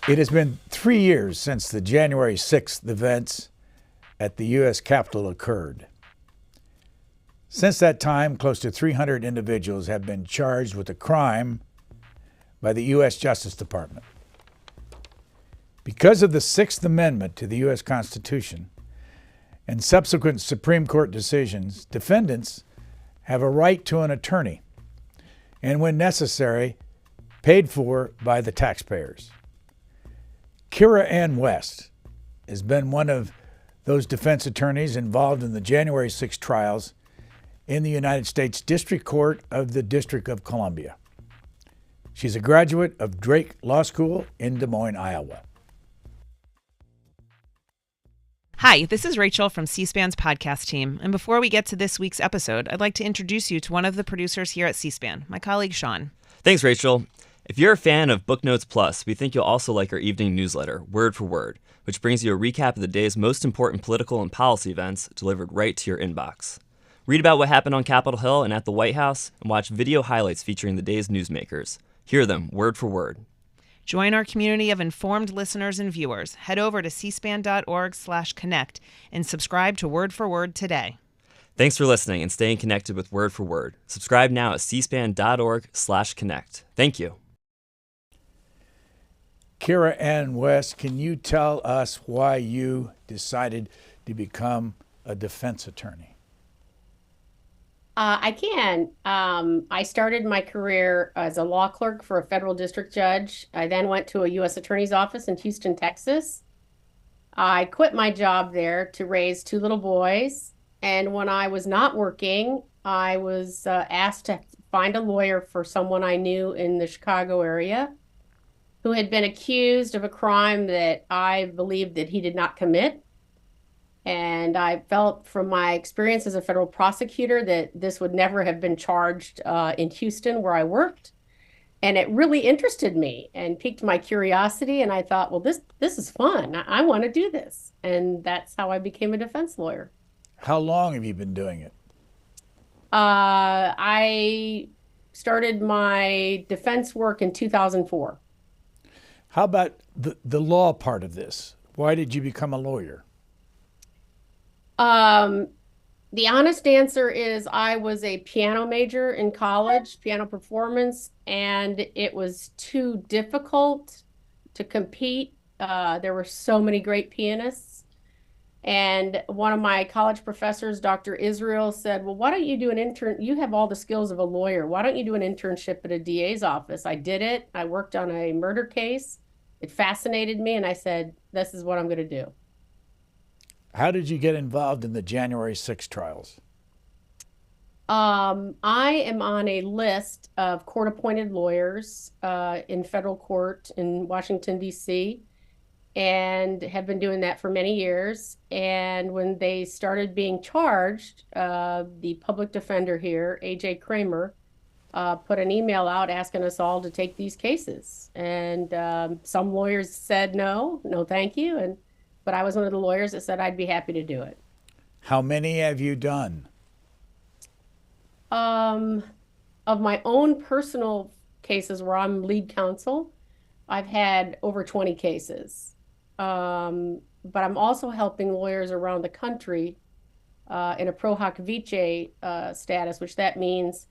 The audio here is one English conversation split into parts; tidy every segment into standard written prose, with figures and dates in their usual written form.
It has been 3 years since the January 6th events at the U.S. Capitol occurred. Since that time, close to 300 individuals have been charged with a crime by the U.S. Justice Department. Because of the Sixth Amendment to the U.S. Constitution and subsequent Supreme Court decisions, defendants have a right to an attorney, and when necessary, paid for by the taxpayers. Kira Ann West has been one of those defense attorneys involved in the January 6 trials in the United States District Court of the District of Columbia. She's a graduate of Drake Law School in Des Moines, Iowa. Hi, this is Rachel from C-SPAN's podcast team, and before we get to this week's episode, I'd like to introduce you to one of the producers here at C-SPAN, my colleague Sean. Thanks, Rachel. If you're a fan of Booknotes Plus, we think you'll also like our evening newsletter, Word for Word, which brings you a recap of the day's most important political and policy events delivered right to your inbox. Read about what happened on Capitol Hill and at the White House, and watch video highlights featuring the day's newsmakers. Hear them word for word. Join our community of informed listeners and viewers. Head over to cspan.org/connect and subscribe to Word for Word today. Thanks for listening and staying connected with Word for Word. Subscribe now at cspan.org/connect. Thank you. Kira Ann West, can you tell us why you decided to become a defense attorney? I can. I started my career as a law clerk for a federal district judge. I then went to a U.S. Attorney's office in Houston, Texas. I quit my job there to raise two little boys. And when I was not working, I was asked to find a lawyer for someone I knew in the Chicago area who had been accused of a crime that I believed that he did not commit. And I felt from my experience as a federal prosecutor that this would never have been charged in Houston where I worked. And it really interested me and piqued my curiosity. And I thought, well, this is fun. I want to do this. And that's how I became a defense lawyer. How long have you been doing it? I started my defense work in 2004. How about the law part of this? Why did you become a lawyer? The honest answer is I was a piano major in college, piano performance, and it was too difficult to compete. There were so many great pianists. And one of my college professors, Dr. Israel, said, well, why don't you do an intern? You have all the skills of a lawyer. Why don't you do an internship at a DA's office? I did it. I worked on a murder case. It fascinated me. And I said, this is what I'm going to do. How did you get involved in the January 6 trials? I am on a list of court-appointed lawyers in federal court in Washington, D.C., and have been doing that for many years. And when they started being charged, the public defender here, A.J. Kramer, put an email out asking us all to take these cases. And some lawyers said no, thank you. But I was one of the lawyers that said I'd be happy to do it. How many have you done? Of my own personal cases where I'm lead counsel, I've had over 20 cases. But I'm also helping lawyers around the country in a pro hac vice status, which that means,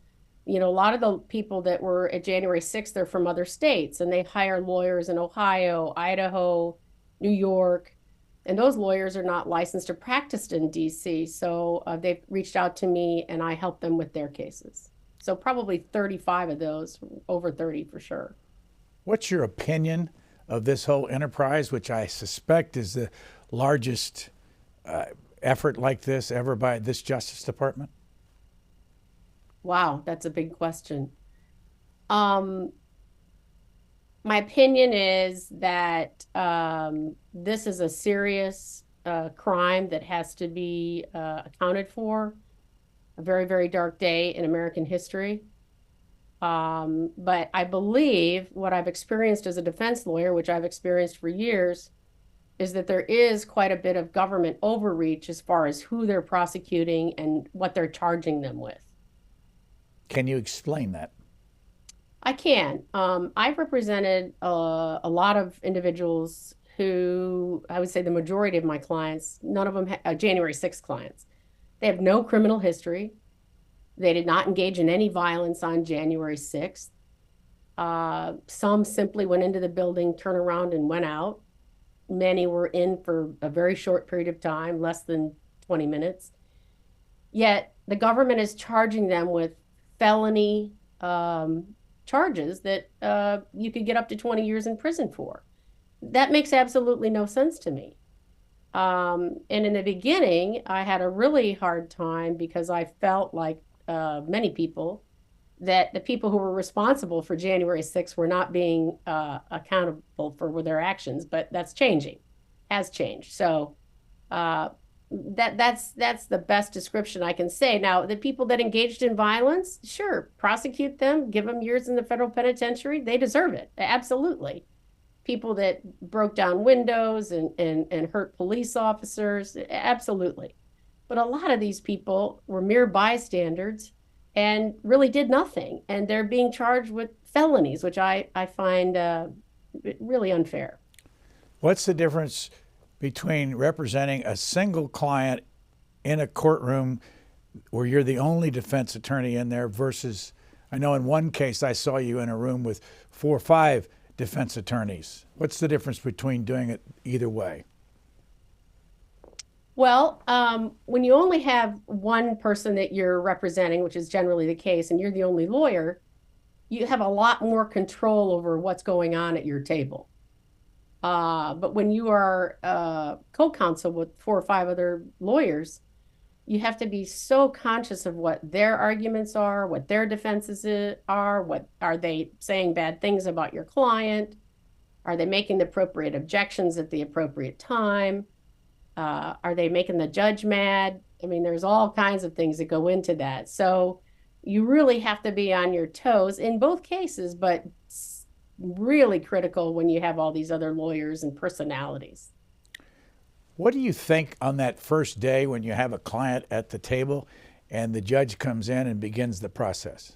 a lot of the people that were at January 6th, they're from other states, and they hire lawyers in Ohio, Idaho, New York. And those lawyers are not licensed or practiced in D.C., so they've reached out to me, and I help them with their cases. So probably 35 of those, over 30 for sure. What's your opinion of this whole enterprise, which I suspect is the largest effort like this ever by this Justice Department? Wow, that's a big question. My opinion is that this is a serious crime that has to be accounted for. A very, very dark day in American history. But I believe what I've experienced as a defense lawyer, which I've experienced for years, is that there is quite a bit of government overreach as far as who they're prosecuting and what they're charging them with. Can you explain that? I can. I've represented a lot of individuals who, I would say the majority of my clients, none of them January 6th clients. They have no criminal history. They did not engage in any violence on January 6th. Some simply went into the building, turned around, and went out. Many were in for a very short period of time, less than 20 minutes. Yet the government is charging them with felony charges that you could get up to 20 years in prison for. That makes absolutely no sense to me. And in the beginning, I had a really hard time because I felt like many people that the people who were responsible for January 6th were not being accountable for their actions, but that's changing, has changed. So that's the best description I can say. Now, the people that engaged in violence, sure, prosecute them, give them years in the federal penitentiary. They deserve it, absolutely. People that broke down windows and hurt police officers, absolutely. But a lot of these people were mere bystanders and really did nothing. And they're being charged with felonies, which I find really unfair. What's the difference between representing a single client in a courtroom where you're the only defense attorney in there versus, I know in one case I saw you in a room with 4 or 5 defense attorneys. What's the difference between doing it either way? Well, when you only have one person that you're representing, which is generally the case, and you're the only lawyer, you have a lot more control over what's going on at your table. But when you are co-counsel with 4 or 5 other lawyers, you have to be so conscious of what their arguments are, what their defenses are, what are they saying bad things about your client? Are they making the appropriate objections at the appropriate time? Are they making the judge mad? I mean, there's all kinds of things that go into that. So you really have to be on your toes in both cases, but really critical when you have all these other lawyers and personalities. What do you think on that first day when you have a client at the table and the judge comes in and begins the process?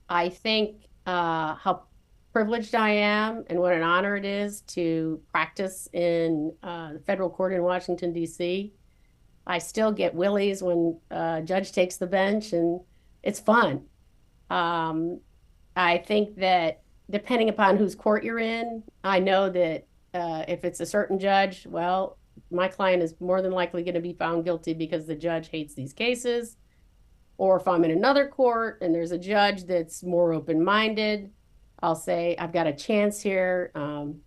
I think how privileged I am and what an honor it is to practice in the federal court in Washington, D.C. I still get willies when a judge takes the bench, and it's fun. I think that depending upon whose court you're in, I know that if it's a certain judge, well, my client is more than likely going to be found guilty because the judge hates these cases. Or if I'm in another court and there's a judge that's more open-minded, I'll say, I've got a chance here,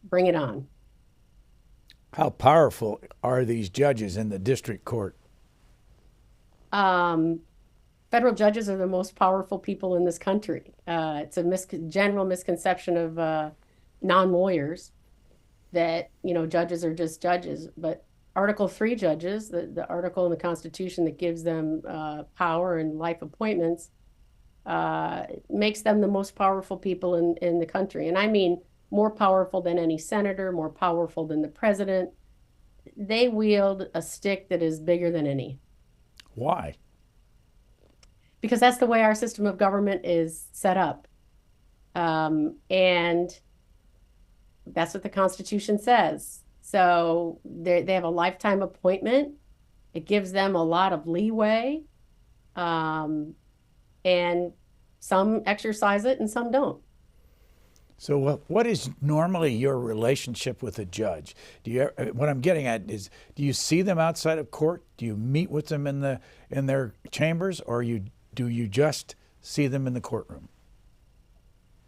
bring it on. How powerful are these judges in the district court? Federal judges are the most powerful people in this country. It's a general misconception of non-lawyers that, judges are just judges. But Article 3 judges, the article in the Constitution that gives them power and life appointments, makes them the most powerful people in the country. And I mean more powerful than any senator, more powerful than the president. They wield a stick that is bigger than any. Why? Because that's the way our system of government is set up. And that's what the Constitution says. So they have a lifetime appointment. It gives them a lot of leeway. And some exercise it and some don't. So what is normally your relationship with a judge? What I'm getting at is, do you see them outside of court? Do you meet with them in their chambers, or do you just see them in the courtroom?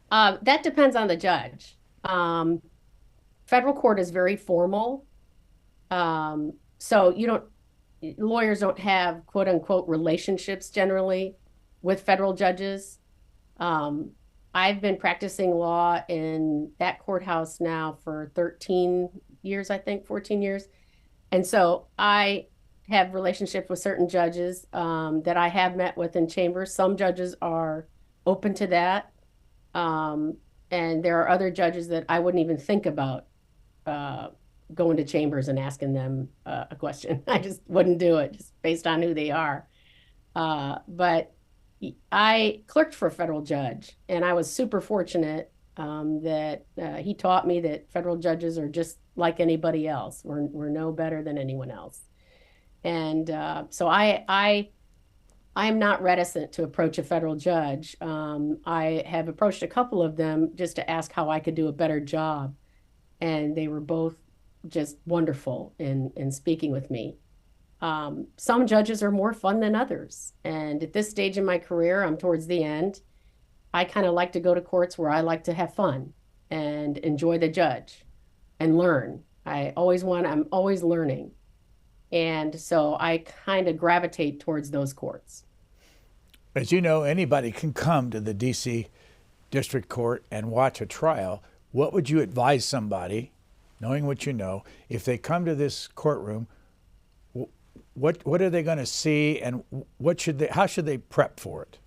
That depends on the judge. Federal court is very formal. So lawyers don't have quote unquote relationships generally with federal judges. I've been practicing law in that courthouse now for 13 years, I think, 14 years. And so I have relationship with certain judges that I have met with in chambers. Some judges are open to that. And there are other judges that I wouldn't even think about going to chambers and asking them a question. I just wouldn't do it just based on who they are. But I clerked for a federal judge, and I was super fortunate that he taught me that federal judges are just like anybody else. We're no better than anyone else. And so I am not reticent to approach a federal judge. I have approached a couple of them just to ask how I could do a better job, and they were both just wonderful in speaking with me. Some judges are more fun than others, and at this stage in my career, I'm towards the end. I kind of like to go to courts where I like to have fun and enjoy the judge and learn. I'm always learning. And so I kind of gravitate towards those courts. As you know, anybody can come to the D.C. District Court and watch a trial. What would you advise somebody, knowing what you know, if they come to this courtroom, what are they going to see, and how should they prep for it?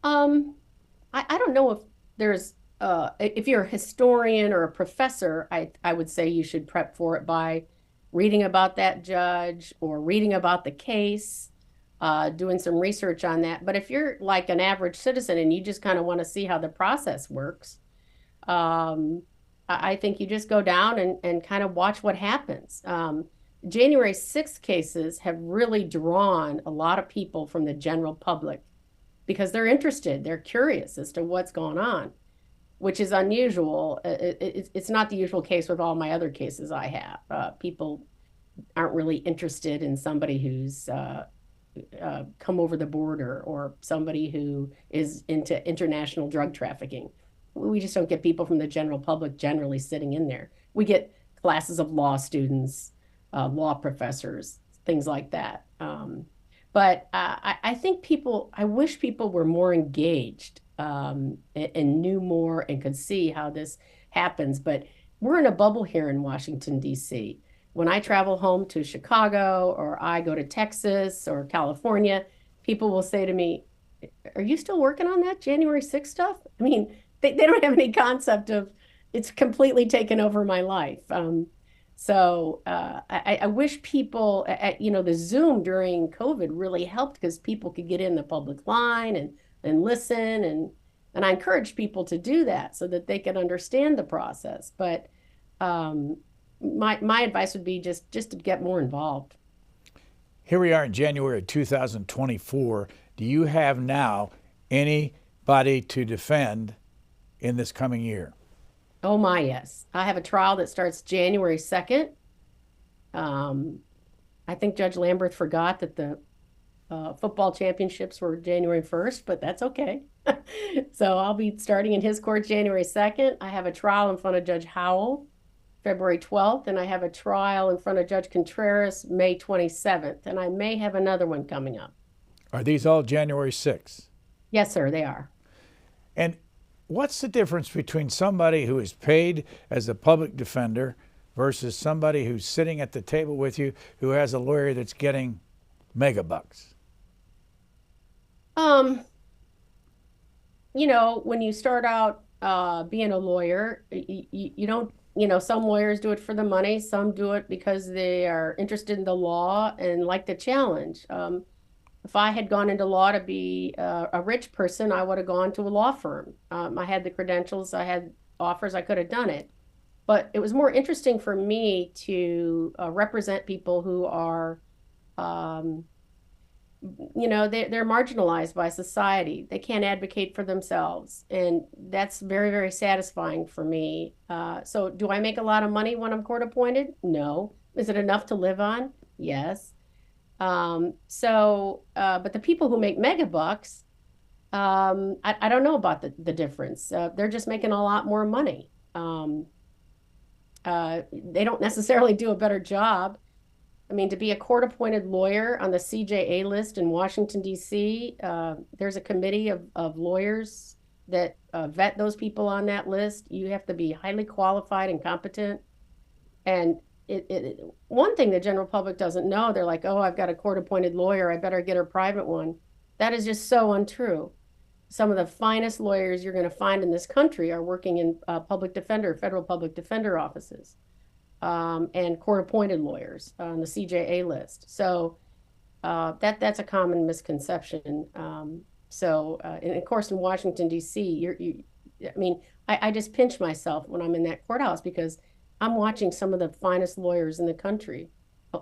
I don't know if there's if you're a historian or a professor, I would say you should prep for it by reading about that judge or reading about the case, doing some research on that. But if you're like an average citizen and you just kind of want to see how the process works, I think you just go down and kind of watch what happens. January 6th cases have really drawn a lot of people from the general public because they're interested, they're curious as to what's going on, which is unusual. It's not the usual case with all my other cases I have. People aren't really interested in somebody who's come over the border or somebody who is into international drug trafficking. We just don't get people from the general public generally sitting in there. We get classes of law students, law professors, things like that. But I think I wish people were more engaged and knew more and could see how this happens. But we're in a bubble here in Washington, D.C. When I travel home to Chicago or I go to Texas or California, people will say to me, "Are you still working on that January 6th stuff?" I mean, they don't have any concept of it's completely taken over my life. So I wish people, the Zoom during COVID really helped because people could get in the public line and listen. And I encourage people to do that so that they can understand the process. But my advice would be just to get more involved. Here we are in January of 2024. Do you have now anybody to defend in this coming year? Oh my, yes. I have a trial that starts January 2nd. I think Judge Lamberth forgot that the football championships were January 1st, but that's okay. So I'll be starting in his court January 2nd. I have a trial in front of Judge Howell February 12th, and I have a trial in front of Judge Contreras May 27th, and I may have another one coming up. Are these all January 6th? Yes, sir, they are. And what's the difference between somebody who is paid as a public defender versus somebody who's sitting at the table with you who has a lawyer that's getting mega bucks? When you start out being a lawyer, you don't, some lawyers do it for the money, some do it because they are interested in the law and like the challenge. If I had gone into law to be a rich person, I would have gone to a law firm. I had the credentials, I had offers, I could have done it. But it was more interesting for me to represent people who are, they're marginalized by society. They can't advocate for themselves. And that's very, very satisfying for me. So do I make a lot of money when I'm court appointed? No. Is it enough to live on? Yes. But the people who make mega bucks, I don't know about the difference. They're just making a lot more money. They don't necessarily do a better job. I mean, to be a court-appointed lawyer on the CJA list in Washington, D.C., there's a committee of lawyers that vet those people on that list. You have to be highly qualified and competent. And one thing the general public doesn't know, they're like, oh, I've got a court-appointed lawyer, I better get a private one. That is just so untrue. Some of the finest lawyers you're going to find in this country are working in federal public defender offices, and court-appointed lawyers on the CJA list. So That's a common misconception. And of course, in Washington, D.C., I mean, I just pinch myself when I'm in that courthouse because I'm watching some of the finest lawyers in the country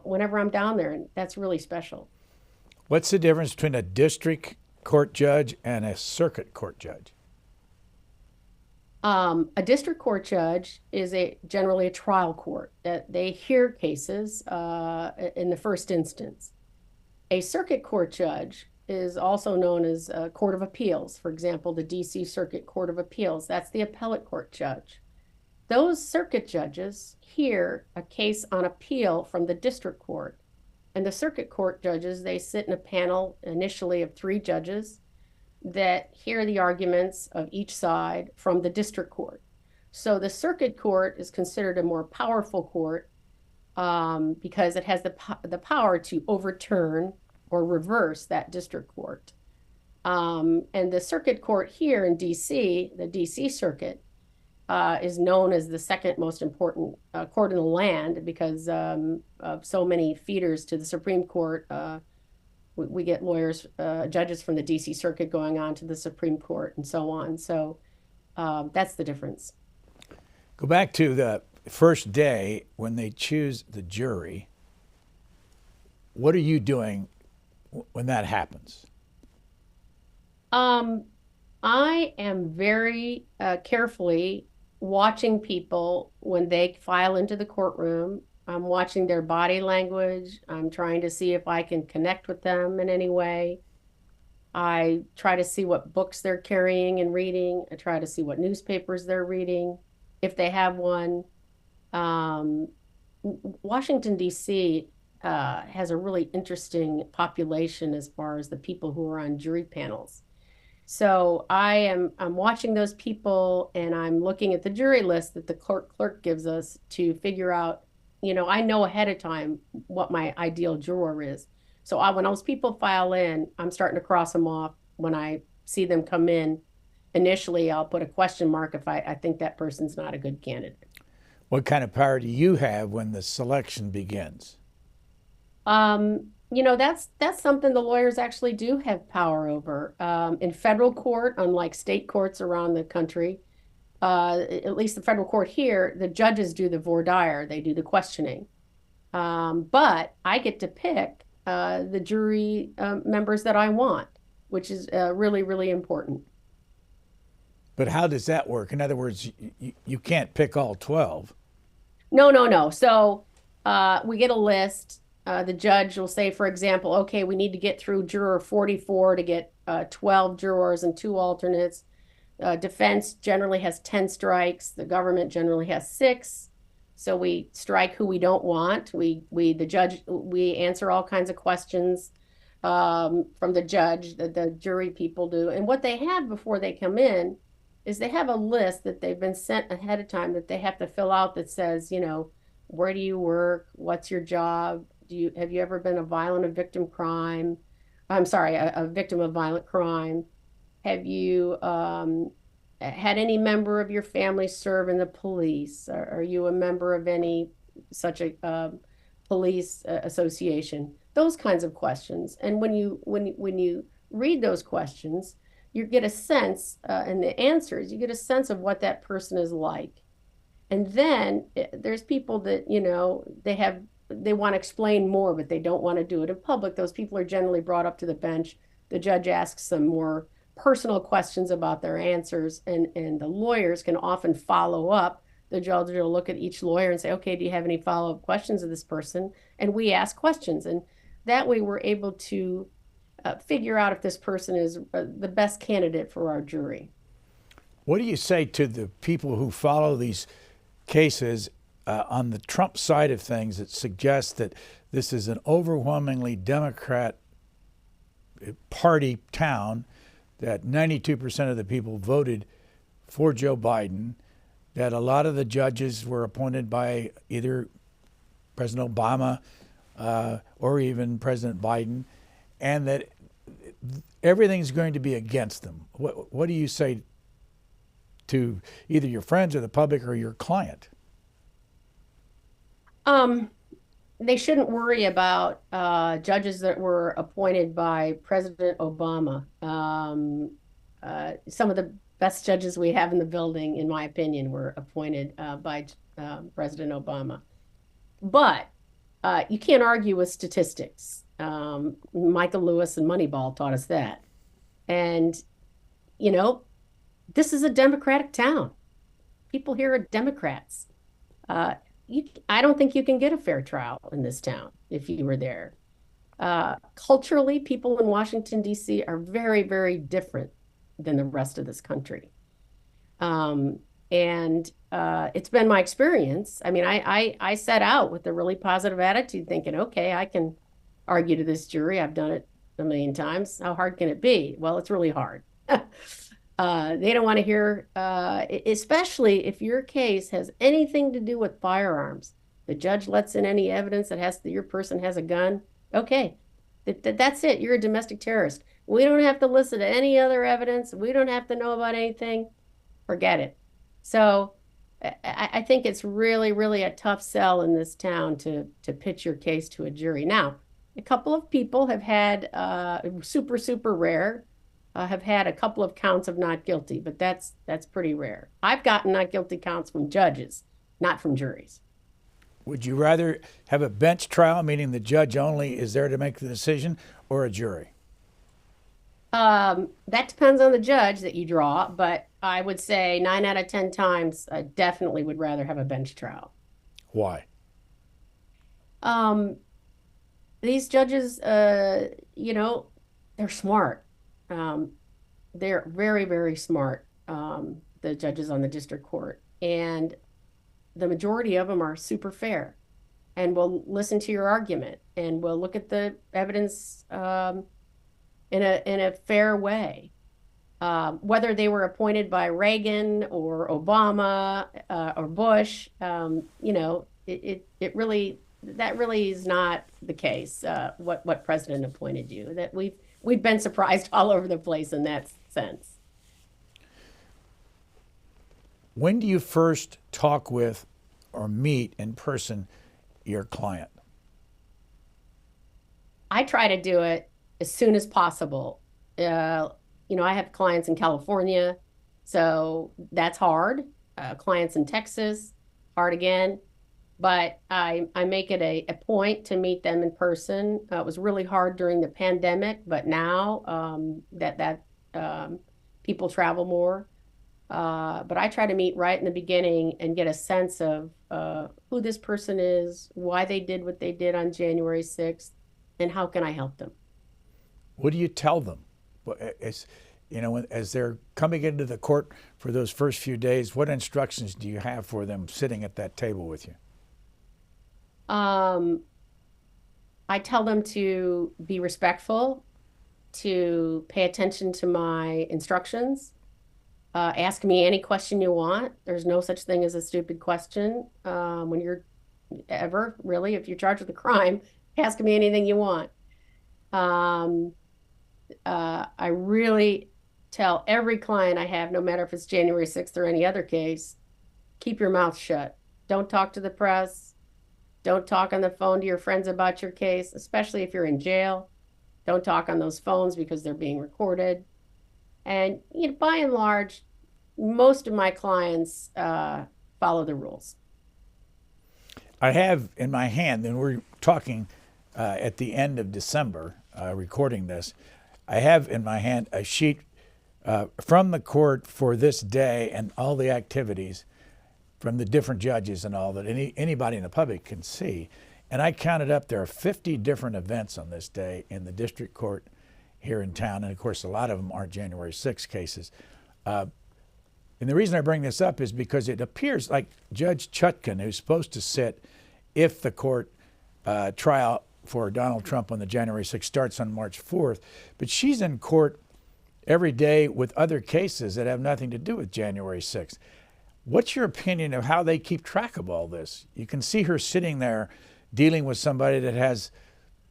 whenever I'm down there, and that's really special. What's the difference between a district court judge and a circuit court judge? A district court judge is generally a trial court that they hear cases in the first instance. A circuit court judge is also known as a court of appeals. For example, the D.C. Circuit Court of Appeals, that's the appellate court judge. Those circuit judges hear a case on appeal from the district court. And the circuit court judges, they sit in a panel initially of 3 judges that hear the arguments of each side from the district court. So the circuit court is considered a more powerful court because it has the power to overturn or reverse that district court. And the circuit court here in D.C., the D.C. Circuit, is known as the second most important court in the land because of so many feeders to the Supreme Court. We get lawyers, judges from the D.C. Circuit going on to the Supreme Court and so on. So that's the difference. Go back to the first day when they choose the jury. What are you doing when that happens? I am very carefully watching people when they file into the courtroom. I'm watching their body language. I'm trying to see if I can connect with them in any way. I try to see what books they're carrying and reading. I try to see what newspapers they're reading, if they have one. Washington, D.C. Has a really interesting population as far as the people who are on jury panels. So I'm watching those people and I'm looking at the jury list that the clerk gives us to figure out, I know ahead of time what my ideal juror is. So when those people file in, I'm starting to cross them off. When I see them come in, initially I'll put a question mark if I think that person's not a good candidate. What kind of power do you have when the selection begins? That's something the lawyers actually do have power over. In federal court, unlike state courts around the country, at least the federal court here, the judges do the voir dire, they do the questioning. But I get to pick the jury members that I want, which is really, really important. But how does that work? In other words, you can't pick all 12. No. So we get a list. The judge will say, for example, okay, we need to get through juror 44 to get 12 jurors and 2 alternates. Defense generally has 10 strikes. The government generally has 6. So we strike who we don't want. We answer all kinds of questions from the judge that the jury people do. And what they have before they come in is they have a list that they've been sent ahead of time that they have to fill out that says, where do you work? What's your job? Have you ever been a victim of violent crime? Have you had any member of your family serve in the police? Are you a member of any such a police association? Those kinds of questions. And when you read those questions, you get a sense, and the answers, you get a sense of what that person is like. And then there's people that, they want to explain more, but they don't want to do it in public. Those people are generally brought up to the bench. The judge asks some more personal questions about their answers, and the lawyers can often follow up. The judge will look at each lawyer and say, okay, do you have any follow-up questions of this person? And we ask questions. And that way we're able to figure out if this person is the best candidate for our jury. What do you say to the people who follow these cases on the Trump side of things that suggest that this is an overwhelmingly Democrat party town, that 92% of the people voted for Joe Biden, that a lot of the judges were appointed by either President Obama or even President Biden, and that everything's going to be against them? What do you say to either your friends or the public or your client? they shouldn't worry about judges that were appointed by President Obama. Some of the best judges we have in the building, in my opinion, were appointed by President Obama. But you can't argue with statistics. Michael Lewis and Moneyball taught us that. And, you know, this is a Democratic town. People here are Democrats. I don't think you can get a fair trial in this town if you were there. Culturally, people in Washington, D.C. are very, very different than the rest of this country. And it's been my experience. I mean, I set out with a really positive attitude thinking, okay, I can argue to this jury. I've done it a million times. How hard can it be? Well, it's really hard. They don't want to hear, especially if your case has anything to do with firearms. The judge lets in any evidence that your person has a gun. Okay, that's it. You're a domestic terrorist. We don't have to listen to any other evidence. We don't have to know about anything. Forget it. So I think it's really, really a tough sell in this town to pitch your case to a jury. Now, a couple of people have had super, super rare. Have had a couple of counts of not guilty, but that's pretty rare. I've gotten not guilty counts from judges, not from juries. Would you rather have a bench trial, meaning the judge only is there to make the decision, or a jury? That depends on the judge that you draw, but I would say 9 out of 10 times I definitely would rather have a bench trial. Why? These judges, you know, they're smart. They're very, very smart, the judges on the district court. And the majority of them are super fair and will listen to your argument and will look at the evidence in a fair way. Whether they were appointed by Reagan or Obama or Bush, you know, that really is not the case. What president appointed you? That we've been surprised all over the place in that sense. When do you first talk with or meet in person your client? I try to do it as soon as possible. You know, I have clients in California, so that's hard. Clients in Texas, hard again. But I make it a point to meet them in person. It was really hard during the pandemic, but now that people travel more. But I try to meet right in the beginning and get a sense of who this person is, why they did what they did on January 6th, and how can I help them. What do you tell them? As, you know, as they're coming into the court for those first few days, what instructions do you have for them sitting at that table with you? I tell them to be respectful, to pay attention to my instructions. Ask me any question you want. There's no such thing as a stupid question. When you're really, if you're charged with a crime, ask me anything you want. I really tell every client I have, no matter if it's January 6th or any other case, keep your mouth shut. Don't talk to the press. Don't talk on the phone to your friends about your case, especially if you're in jail. Don't talk on those phones because they're being recorded. And you know, by and large, most of my clients follow the rules. I have in my hand, and we're talking at the end of December, recording this, I have in my hand a sheet from the court for this day and all the activities from the different judges and all that anybody in the public can see. And I counted up, there are 50 different events on this day in the district court here in town. And of course, a lot of them aren't January 6 cases. And the reason I bring this up is because it appears like Judge Chutkan, who's supposed to sit if the court trial for Donald Trump on the January 6th starts on March 4th, but she's in court every day with other cases that have nothing to do with January 6th. What's your opinion of how they keep track of all this? You can see her sitting there dealing with somebody that has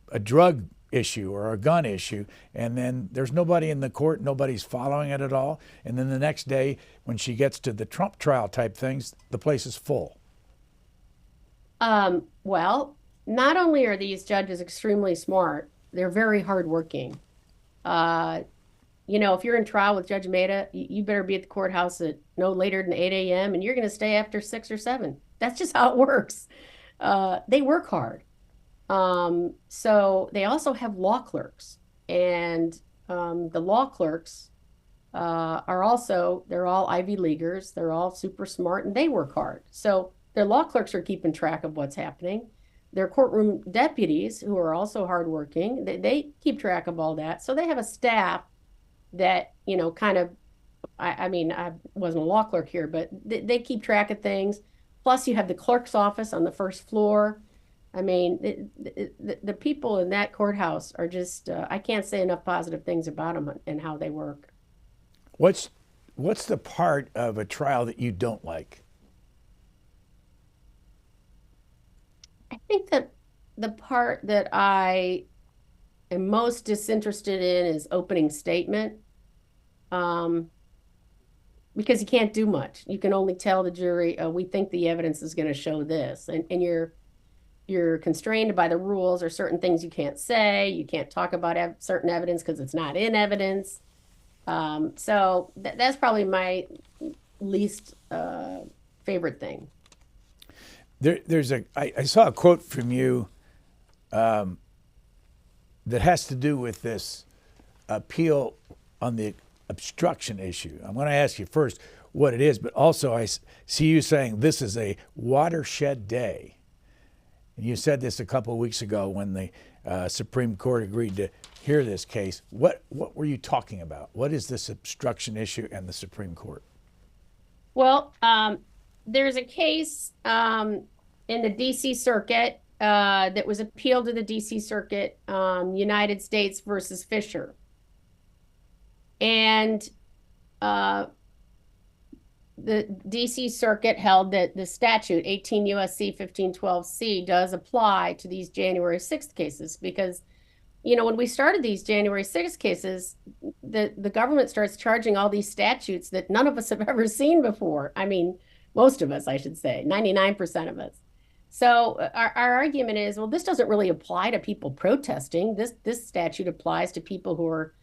a drug issue or a gun issue, and then there's nobody in the court, nobody's following it at all. And then the next day, when she gets to the Trump trial type things, the place is full. Well, not only are these judges extremely smart, they're very hardworking. If you're in trial with Judge Maida, you better be at the courthouse at no later than 8 a.m. and you're going to stay after 6 or 7. That's just how it works. They work hard. So they also have law clerks, and the law clerks they're all Ivy Leaguers. They're all super smart and they work hard. So their law clerks are keeping track of what's happening. Their courtroom deputies, who are also hardworking, they keep track of all that. So they have a staff that, kind of, I wasn't a law clerk here, but they keep track of things. Plus, you have the clerk's office on the first floor. The people in that courthouse are just, I can't say enough positive things about them and how they work. What's the part of a trial that you don't like? I think that the part that I am most disinterested in is opening statement, because you can't do much. You can only tell the jury, we think the evidence is going to show this, and you're constrained by the rules or certain things you can't say. You can't talk about certain evidence because it's not in evidence. So that's probably my least favorite thing. I saw a quote from you that has to do with this appeal on the obstruction issue. I'm going to ask you first what it is, but also I see you saying this is a watershed day. And you said this a couple of weeks ago when the Supreme Court agreed to hear this case. What were you talking about? What is this obstruction issue and the Supreme Court? Well, there's a case in the D.C. Circuit that was appealed to the D.C. Circuit, United States versus Fisher. And the D.C. Circuit held that the statute, 18 U.S.C. 1512C, does apply to these January 6th cases because, when we started these January 6th cases, the government starts charging all these statutes that none of us have ever seen before. Most of us, I should say, 99% of us. So our argument is, well, this doesn't really apply to people protesting. This statute applies to people who are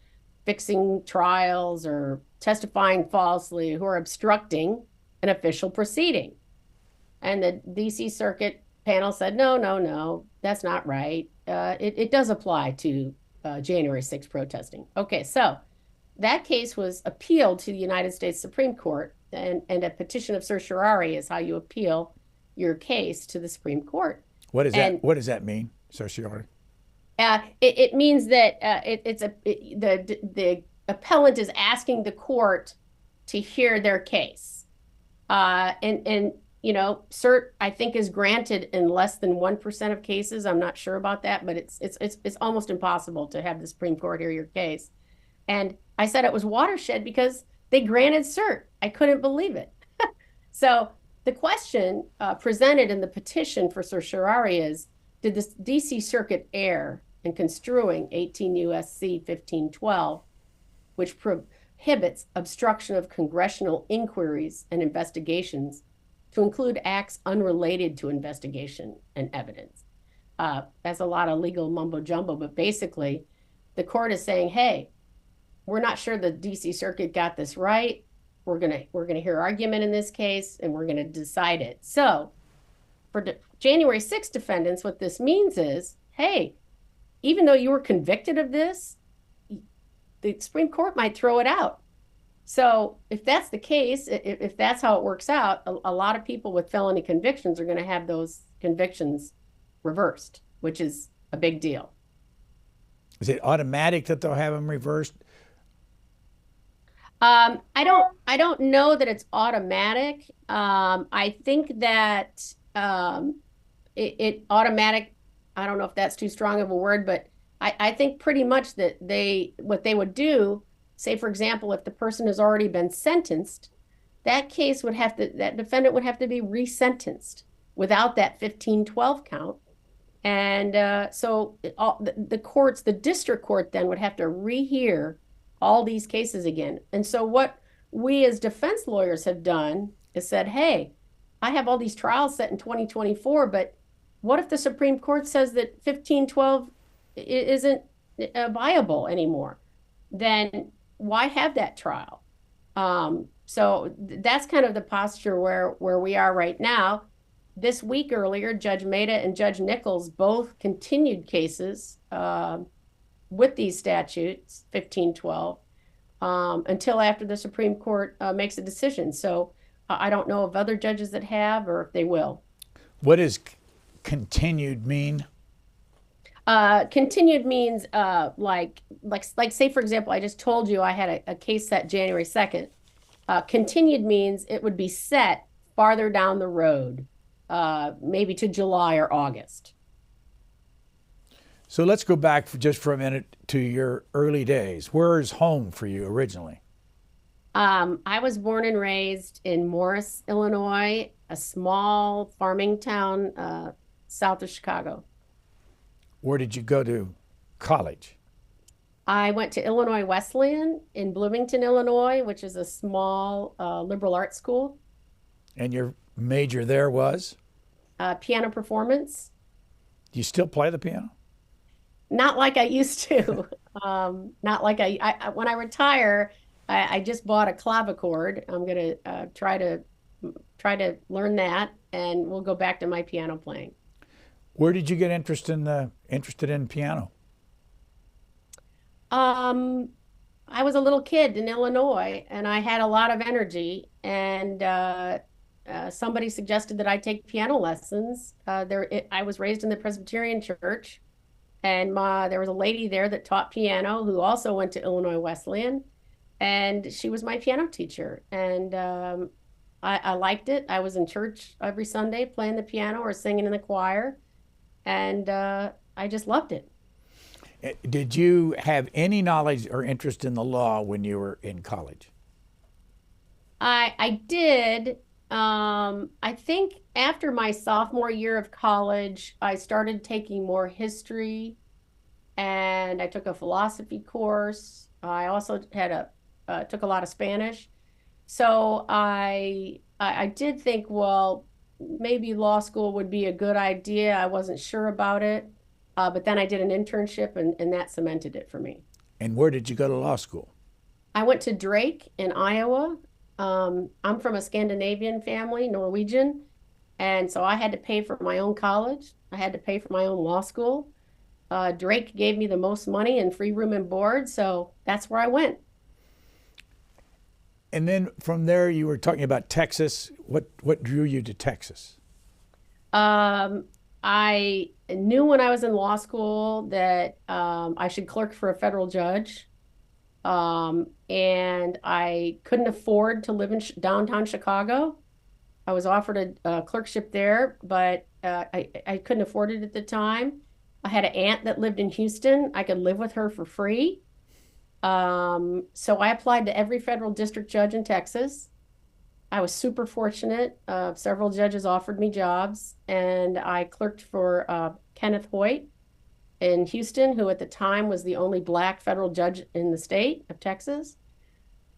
fixing trials or testifying falsely, who are obstructing an official proceeding. And the D.C. Circuit panel said, no, that's not right. It does apply to January 6th protesting. Okay, so that case was appealed to the United States Supreme Court, and a petition of certiorari is how you appeal your case to the Supreme Court. What does that mean, certiorari? It means that the appellant is asking the court to hear their case, and cert I think is granted in less than 1% of cases. I'm not sure about that, but it's almost impossible to have the Supreme Court hear your case. And I said it was watershed because they granted cert. I couldn't believe it. So the question presented in the petition for certiorari is, did the D.C. Circuit err in construing 18 U.S.C. 1512, which prohibits obstruction of congressional inquiries and investigations to include acts unrelated to investigation and evidence? That's a lot of legal mumbo jumbo, but basically the court is saying, hey, we're not sure the D.C. Circuit got this right. We're gonna hear argument in this case, and we're gonna decide it. So for January 6th defendants, what this means is, hey, even though you were convicted of this, the Supreme Court might throw it out. So if that's the case, if that's how it works out, a lot of people with felony convictions are going to have those convictions reversed, which is a big deal. Is it automatic that they'll have them reversed? I don't know that it's automatic. I think that it automatic, I don't know if that's too strong of a word, but I think pretty much that what they would do, say, for example, if the person has already been sentenced, that defendant would have to be resentenced without that 1512 count. And so the district court then would have to rehear all these cases again. And so what we as defense lawyers have done is said, hey, I have all these trials set in 2024, but what if the Supreme Court says that 1512 isn't viable anymore? Then why have that trial? So that's kind of the posture where we are right now. This week earlier, Judge Maida and Judge Nichols both continued cases with these statutes, 1512, until after the Supreme Court makes a decision. So I don't know of other judges that have or if they will. What does continued mean? Continued means like say, for example, I just told you I had a case set January 2nd. Continued means it would be set farther down the road, maybe to July or August. So let's go back just for a minute to your early days. Where is home for you originally? I was born and raised in Morris, Illinois, a small farming town south of Chicago. Where did you go to college? I went to Illinois Wesleyan in Bloomington, Illinois, which is a small liberal arts school. And your major there was? Piano performance. Do you still play the piano? Not like I used to. Not like I when I retire, I just bought a clavichord. I'm gonna try to learn that, and we'll go back to my piano playing. Where did you get interested in piano? I was a little kid in Illinois, and I had a lot of energy, and somebody suggested that I take piano lessons. I was raised in the Presbyterian church, and there was a lady there that taught piano who also went to Illinois Wesleyan, and she was my piano teacher. And I liked it. I was in church every Sunday playing the piano or singing in the choir, and I just loved it. Did you have any knowledge or interest in the law when you were in college? I did. I think after my sophomore year of college, I started taking more history, and I took a philosophy course. I also took a lot of Spanish. So I did think, well, maybe law school would be a good idea. I wasn't sure about it. But then I did an internship, and that cemented it for me. And where did you go to law school? I went to Drake in Iowa. I'm from a Scandinavian family, Norwegian, and so I had to pay for my own college. I had to pay for my own law school. Drake gave me the most money and free room and board, so that's where I went. And then from there, you were talking about Texas. What drew you to Texas? I knew when I was in law school that I should clerk for a federal judge. And I couldn't afford to live in downtown Chicago. I was offered a clerkship there, but I couldn't afford it at the time. I had an aunt that lived in Houston. I could live with her for free. So I applied to every federal district judge in Texas. I was super fortunate. Several judges offered me jobs, and I clerked for Kenneth Hoyt in Houston, who at the time was the only Black federal judge in the state of Texas.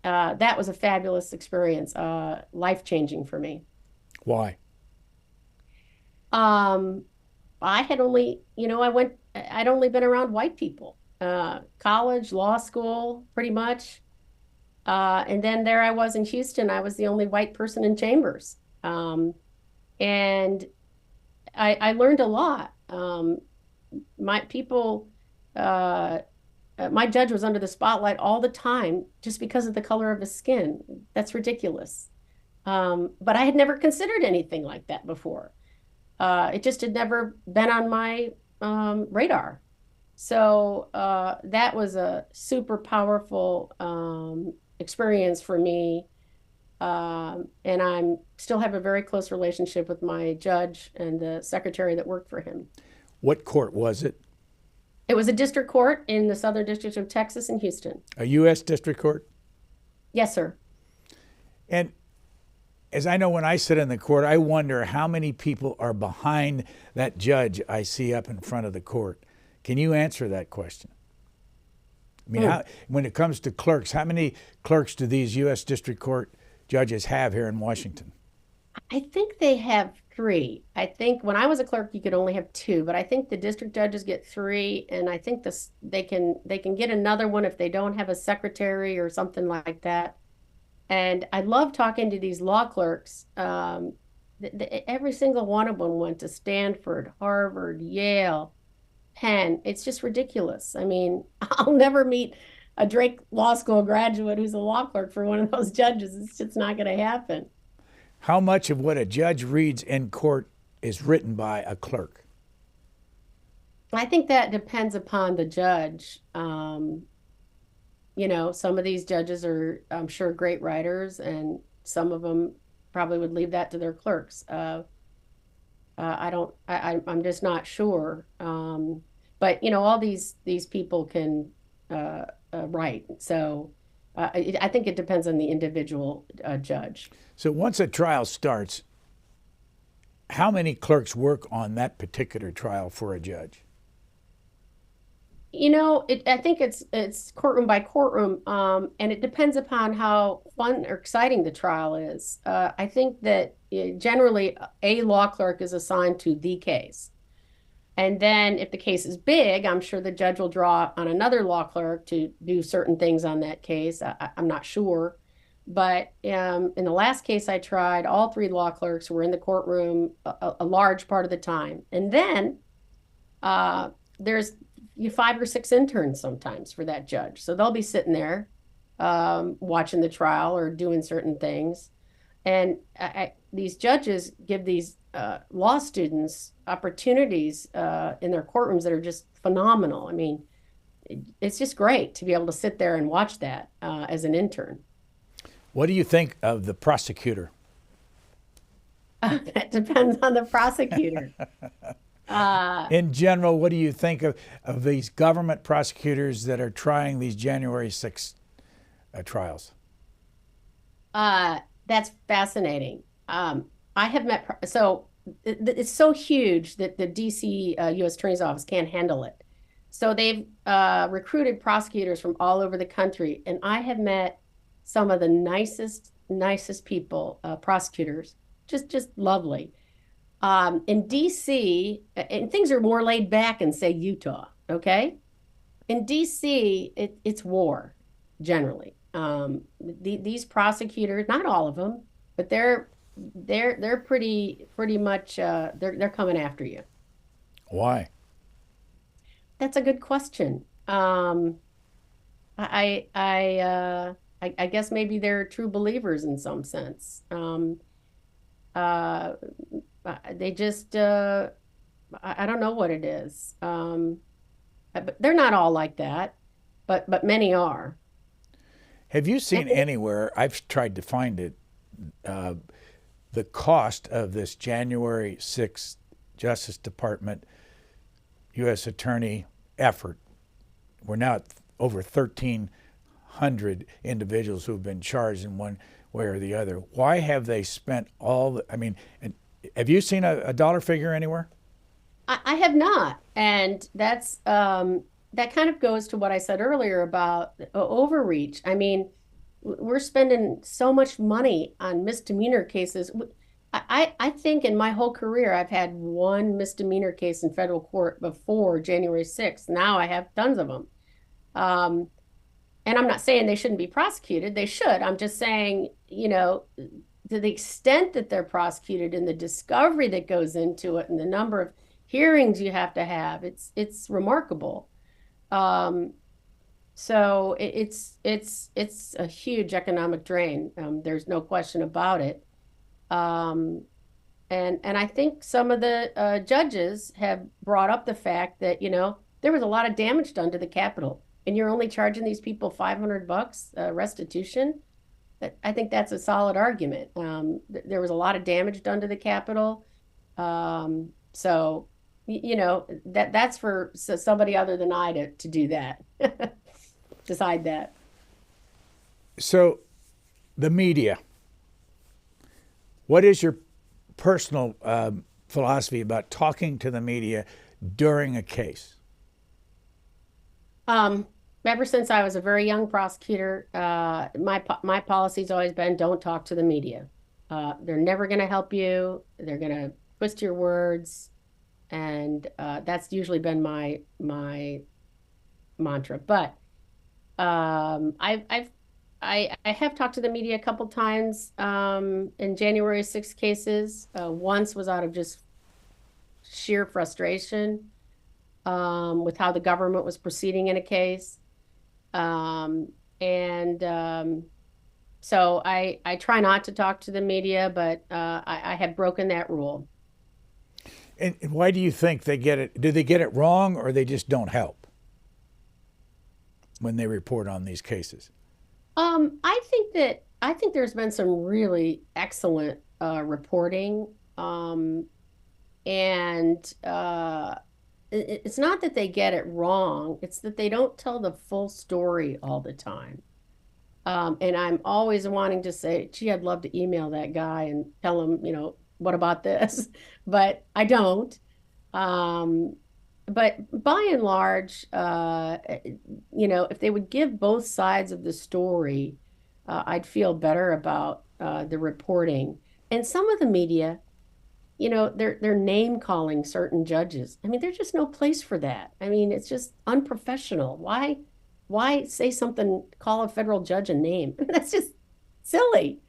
That was a fabulous experience, life-changing for me. Why? I had only, I'd only been around white people, college, law school, pretty much. And then there I was in Houston. I was the only white person in chambers. And I learned a lot. My judge was under the spotlight all the time just because of the color of his skin. That's ridiculous. But I had never considered anything like that before. It just had never been on my radar. So that was a super powerful experience for me. And I still have a very close relationship with my judge and the secretary that worked for him. What court was it? It was a district court in the Southern District of Texas in Houston. A U.S. district court? Yes, sir. And as I know, when I sit in the court, I wonder how many people are behind that judge I see up in front of the court. Can you answer that question? I mean, when it comes to clerks, how many clerks do these U.S. District Court judges have here in Washington? I think they have three. I think when I was a clerk, you could only have two, but I think the district judges get three, and I think this they can get another one if they don't have a secretary or something like that. And I love talking to these law clerks. Every single one of them went to Stanford, Harvard, Yale, Penn. It's just ridiculous. I mean, I'll never meet a Drake Law School graduate who's a law clerk for one of those judges. It's just not going to happen. How much of what a judge reads in court is written by a clerk? I think that depends upon the judge. Some of these judges are, I'm sure, great writers, and some of them probably would leave that to their clerks. I don't, I'm just not sure. But all these people can write. So I think it depends on the individual judge. So once a trial starts, how many clerks work on that particular trial for a judge? I think it's courtroom by courtroom, and it depends upon how fun or exciting the trial is. I think that generally a law clerk is assigned to the case. And then if the case is big, I'm sure the judge will draw on another law clerk to do certain things on that case. I'm not sure. But in the last case I tried, all three law clerks were in the courtroom a large part of the time. And then there's five or six interns sometimes for that judge. So they'll be sitting there watching the trial or doing certain things. And these judges give these law students opportunities in their courtrooms that are just phenomenal. I mean, it's just great to be able to sit there and watch that as an intern. What do you think of the prosecutor? That depends on the prosecutor. In general, what do you think of these government prosecutors that are trying these January 6th trials? That's fascinating. I have met, so it's so huge that the DC U.S. Attorney's Office can't handle it. So they've recruited prosecutors from all over the country, and I have met some of the nicest people, prosecutors, just lovely. In DC, and things are more laid back in, say, Utah, okay? In DC, it's war, generally. These prosecutors, not all of them, but they're pretty much they're coming after you. Why? That's a good question. I guess maybe they're true believers in some sense. They just I don't know what it is. But they're not all like that, but many are. Have you seen anywhere, I've tried to find it, the cost of this January 6th Justice Department U.S. Attorney effort? We're now at over 1,300 individuals who have been charged in one way or the other. Why have they spent have you seen a dollar figure anywhere? I have not. And that's that kind of goes to what I said earlier about overreach. I mean, we're spending so much money on misdemeanor cases. I think in my whole career, I've had one misdemeanor case in federal court before January 6th. Now I have tons of them. And I'm not saying they shouldn't be prosecuted. They should. I'm just saying, to the extent that they're prosecuted and the discovery that goes into it and the number of hearings you have to have, it's remarkable. So it's a huge economic drain. There's no question about it. And I think some of the judges have brought up the fact that, there was a lot of damage done to the Capitol, and you're only charging these people $500 restitution. I think that's a solid argument. There was a lot of damage done to the Capitol. So, that's for somebody other than I to do that, decide that. So, the media. What is your personal philosophy about talking to the media during a case? Ever since I was a very young prosecutor, my policy's always been don't talk to the media. They're never going to help you. They're going to twist your words, and that's usually been my mantra. But I have talked to the media a couple times in January 6 cases. Once was out of just sheer frustration with how the government was proceeding in a case. And so I try not to talk to the media, but I have broken that rule. And why do you think they get it? Do they get it wrong, or they just don't help when they report on these cases? I think there's been some really excellent reporting, and it's not that they get it wrong; it's that they don't tell the full story all the time. And I'm always wanting to say, gee, I'd love to email that guy and tell him, what about this? But I don't. But by and large, if they would give both sides of the story, I'd feel better about the reporting. And some of the media, they're name calling certain judges. I mean, there's just no place for that. I mean, it's just unprofessional. Why say something, call a federal judge a name? That's just silly.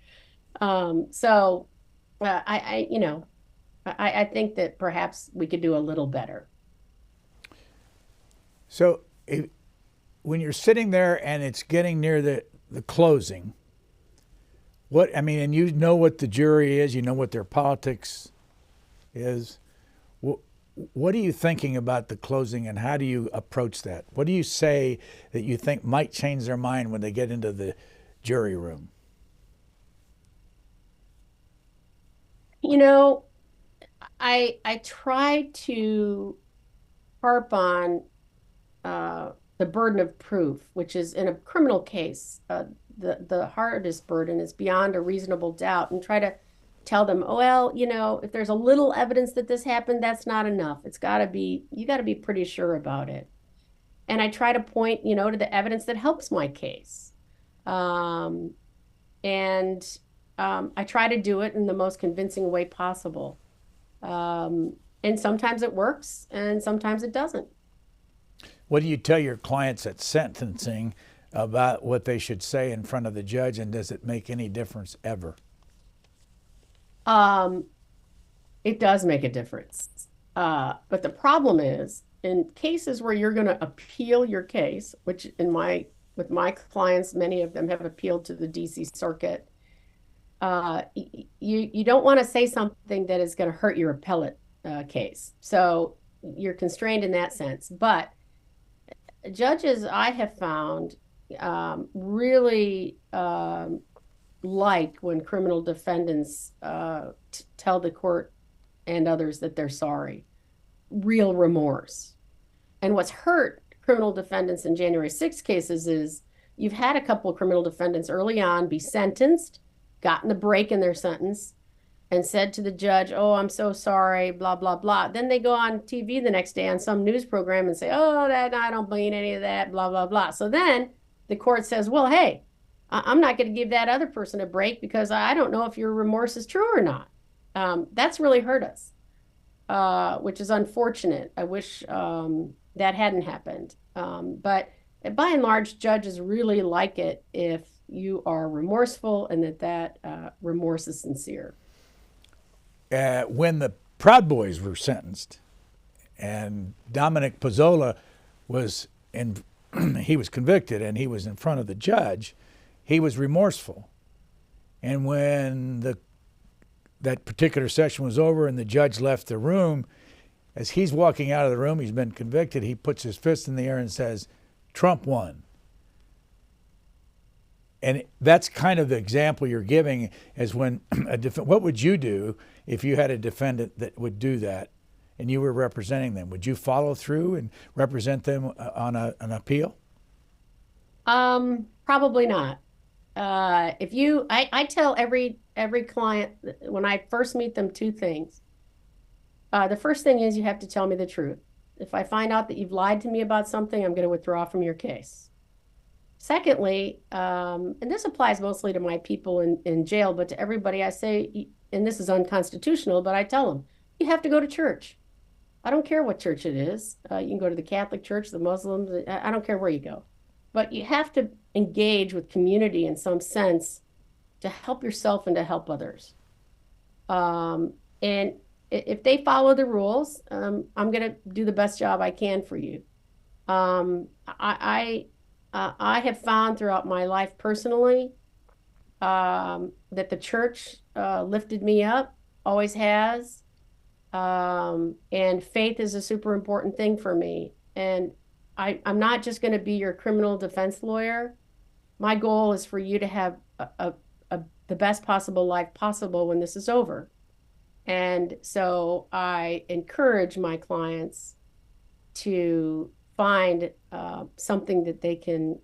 So I think that perhaps we could do a little better. So when you're sitting there and it's getting near the closing, and you know what the jury is, you know what their politics is. What are you thinking about the closing, and how do you approach that? What do you say that you think might change their mind when they get into the jury room? I try to harp on the burden of proof, which is in a criminal case, the hardest burden is beyond a reasonable doubt, and try to tell them, oh, well, if there's a little evidence that this happened, that's not enough. You got to be pretty sure about it. And I try to point, to the evidence that helps my case. I try to do it in the most convincing way possible. And sometimes it works and sometimes it doesn't. What do you tell your clients at sentencing about what they should say in front of the judge, and does it make any difference ever? It does make a difference. But the problem is, in cases where you're going to appeal your case, which with my clients, many of them have appealed to the DC Circuit, you don't want to say something that is going to hurt your appellate case. So you're constrained in that sense. But judges, I have found, really like when criminal defendants tell the court and others that they're sorry. Real remorse. And what's hurt criminal defendants in January 6 cases is you've had a couple of criminal defendants early on be sentenced, gotten a break in their sentence, and said to the judge, oh, I'm so sorry, blah, blah, blah. Then they go on TV the next day on some news program and say, oh, I don't mean any of that, blah, blah, blah. So then the court says, well, hey, I'm not going to give that other person a break because I don't know if your remorse is true or not. That's really hurt us, which is unfortunate. I wish that hadn't happened. But by and large, judges really like it if you are remorseful and that remorse is sincere. When the Proud Boys were sentenced and Dominic Pizzola he was convicted and he was in front of the judge, he was remorseful. And when that particular session was over and the judge left the room, as he's walking out of the room, he's been convicted, he puts his fist in the air and says, Trump won. And that's kind of the example you're giving, as when what would you do if you had a defendant that would do that and you were representing them? Would you follow through and represent them on an appeal? Probably not. I tell every client when I first meet them two things. The first thing is you have to tell me the truth. If I find out that you've lied to me about something, I'm going to withdraw from your case. Secondly, and this applies mostly to my people in jail, but to everybody I say, and this is unconstitutional, but I tell them, you have to go to church. I don't care what church it is. You can go to the Catholic Church, the Muslims, I don't care where you go. But you have to engage with community in some sense to help yourself and to help others. And if they follow the rules, I'm going to do the best job I can for you. I have found throughout my life personally that the church lifted me up, always has. And faith is a super important thing for me. And I'm not just going to be your criminal defense lawyer. My goal is for you to have the best possible life possible when this is over. And so I encourage my clients to find something that they can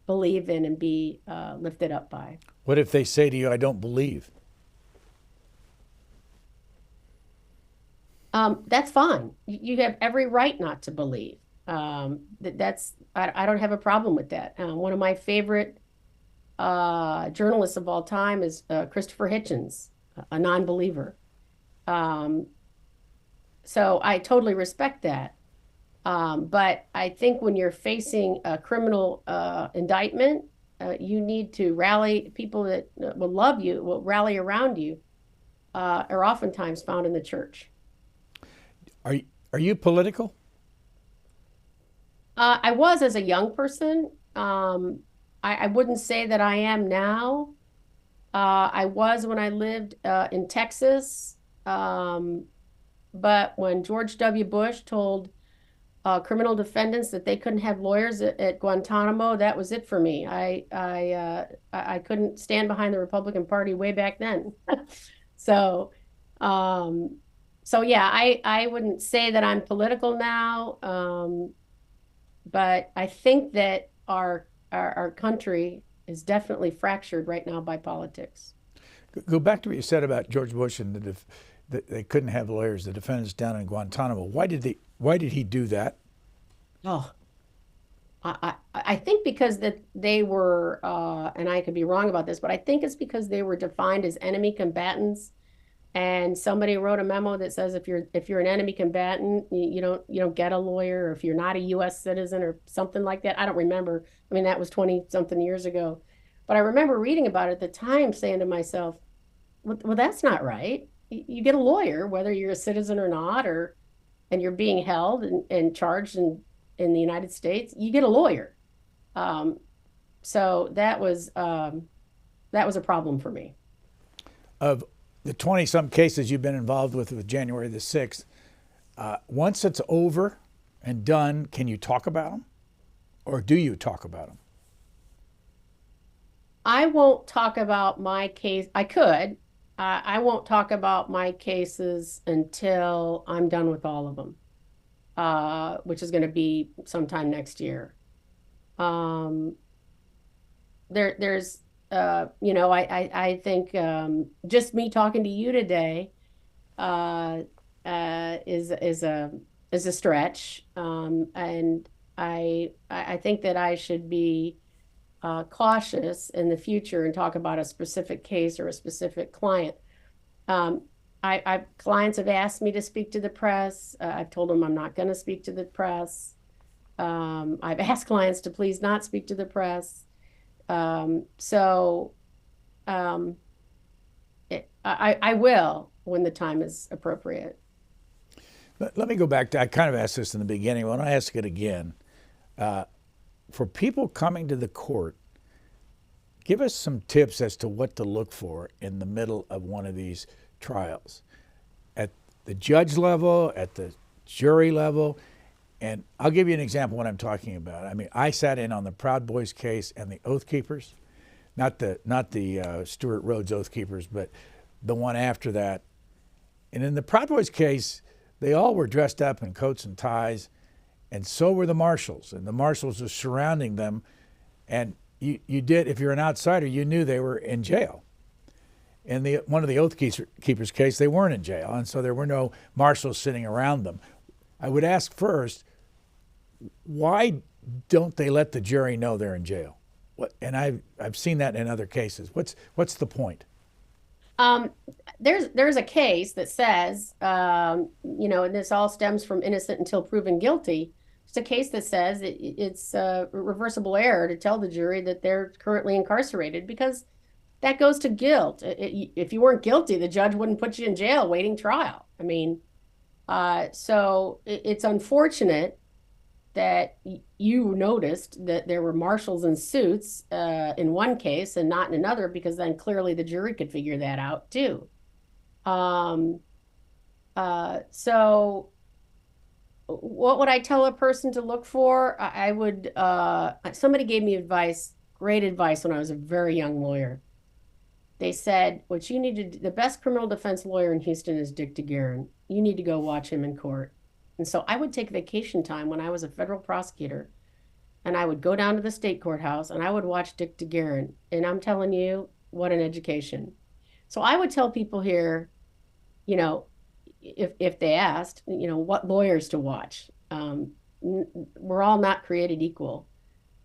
believe in and be lifted up by. What if they say to you, I don't believe? That's fine. You have every right not to believe. I don't have a problem with that. One of my favorite journalists of all time is Christopher Hitchens, a non-believer. So I totally respect that. But I think when you're facing a criminal indictment, you need to rally. People that will love you, will rally around you, are oftentimes found in the church. Are you political? I was as a young person. I wouldn't say that I am now. I was when I lived in Texas. But when George W. Bush told criminal defendants that they couldn't have lawyers at Guantanamo, that was it for me. I couldn't stand behind the Republican Party way back then. So yeah, I wouldn't say that I'm political now, but I think that our country is definitely fractured right now by politics. Go back to what you said about George Bush and that they couldn't have lawyers, the defendants down in Guantanamo. Why did he do that? Oh, I think because that they were, and I could be wrong about this, but I think it's because they were defined as enemy combatants. And somebody wrote a memo that says if you're an enemy combatant, you don't get a lawyer, or if you're not a U.S. citizen or something like that. I don't remember. I mean, that was 20-something years ago. But I remember reading about it at the time, saying to myself, well, that's not right. You get a lawyer, whether you're a citizen or not, and you're being held and charged in the United States, you get a lawyer. So that was a problem for me. Of the 20-some cases you've been involved with January the 6th, once it's over and done, can you talk about them? Or do you talk about them? I won't talk about my case. I could. I won't talk about my cases until I'm done with all of them, which is going to be sometime next year. I think just me talking to you today is a stretch, and I think that I should be cautious in the future and talk about a specific case or a specific client. Clients have asked me to speak to the press. I've told them I'm not going to speak to the press. I've asked clients to please not speak to the press. I will when the time is appropriate. Let me go back to, I kind of asked this in the beginning. When I ask it again, for people coming to the court, give us some tips as to what to look for in the middle of one of these trials. At the judge level, at the jury level, and I'll give you an example of what I'm talking about. I mean, I sat in on the Proud Boys case and the Oath Keepers, not the Stuart Rhodes Oath Keepers, but the one after that. And in the Proud Boys case, they all were dressed up in coats and ties, and so were the marshals. And the marshals were surrounding them, and you did, if you're an outsider, you knew they were in jail. In one of the Oath Keepers case, they weren't in jail, and so there were no marshals sitting around them. I would ask first, why don't they let the jury know they're in jail? And I've seen that in other cases. What's the point? There's a case that says, and this all stems from innocent until proven guilty. It's a case that says it's a reversible error to tell the jury that they're currently incarcerated because that goes to guilt. If you weren't guilty, the judge wouldn't put you in jail waiting trial. I mean, so it's unfortunate that you noticed that there were marshals in suits in one case and not in another, because then clearly the jury could figure that out too. So what would I tell a person to look for? I would, somebody gave me advice, great advice when I was a very young lawyer. They said, what you need to do, the best criminal defense lawyer in Houston is Dick DeGuerin. You need to go watch him in court. And so I would take vacation time when I was a federal prosecutor, and I would go down to the state courthouse and I would watch Dick DeGuerin. And I'm telling you, what an education. So I would tell people here, if they asked, what lawyers to watch. We're all not created equal.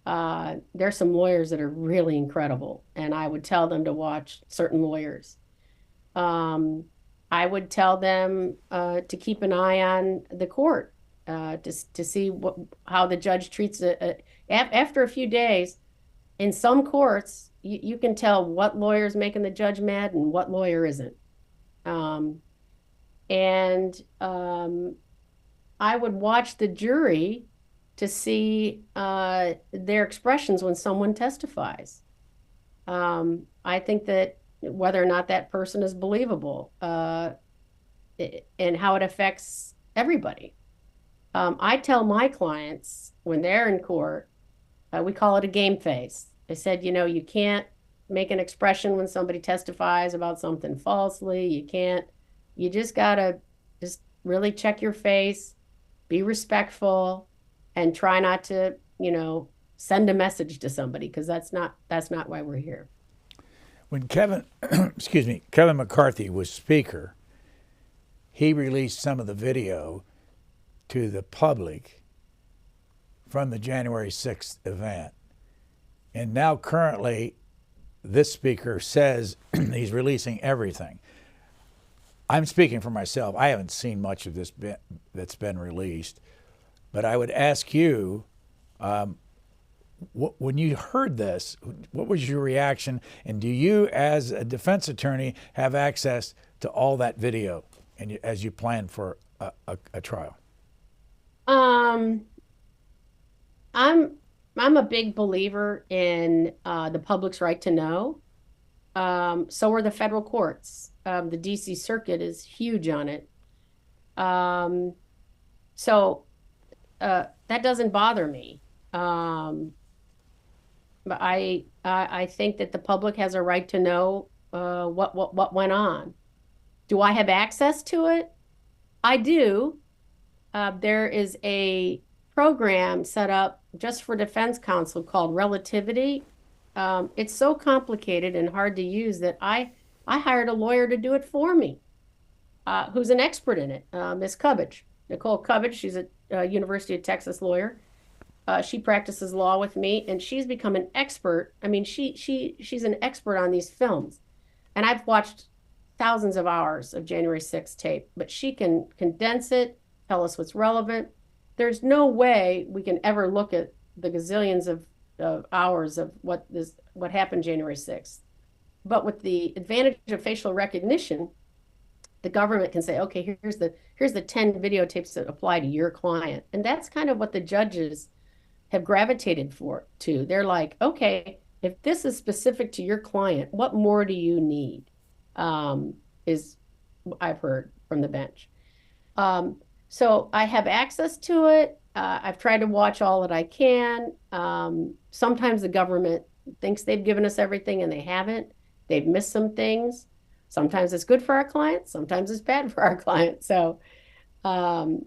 There's some lawyers that are really incredible, and I would tell them to watch certain lawyers. I would tell them to keep an eye on the court to see how the judge treats it. After a few days, in some courts, you can tell what lawyer is making the judge mad and what lawyer isn't. I would watch the jury to see their expressions when someone testifies. I think that whether or not that person is believable and how it affects everybody. I tell my clients when they're in court, we call it a game face. I said, you can't make an expression when somebody testifies about something falsely. You just gotta just really check your face, be respectful, and try not to, send a message to somebody, because that's not why we're here. When Kevin McCarthy was Speaker, he released some of the video to the public from the January 6th event. And now currently, this Speaker says he's releasing everything. I'm speaking for myself. I haven't seen much of this that's been released. But I would ask you, when you heard this, what was your reaction? And do you, as a defense attorney, have access to all that video and as you plan for a trial? I'm a big believer in the public's right to know. So are the federal courts. The DC Circuit is huge on it. So that doesn't bother me. But I think that the public has a right to know what went on. Do I have access to it? I do. There is a program set up just for defense counsel called Relativity. It's so complicated and hard to use that I hired a lawyer to do it for me, who's an expert in it, Miss Cubbage, Nicole Cubbage. She's a University of Texas lawyer. She practices law with me, and she's become an expert. I mean, she's an expert on these films, and I've watched thousands of hours of January 6th tape, but she can condense it, tell us what's relevant. There's no way we can ever look at the gazillions of hours of what happened January 6th. But with the advantage of facial recognition, the government can say, okay, here's the 10 videotapes that apply to your client. And that's kind of what the judges have gravitated to. They're like, okay, if this is specific to your client, what more do you need? Is I've heard from the bench. So I have access to it. I've tried to watch all that I can. Sometimes the government thinks they've given us everything and they haven't. They've missed some things. Sometimes it's good for our clients. Sometimes it's bad for our clients. So I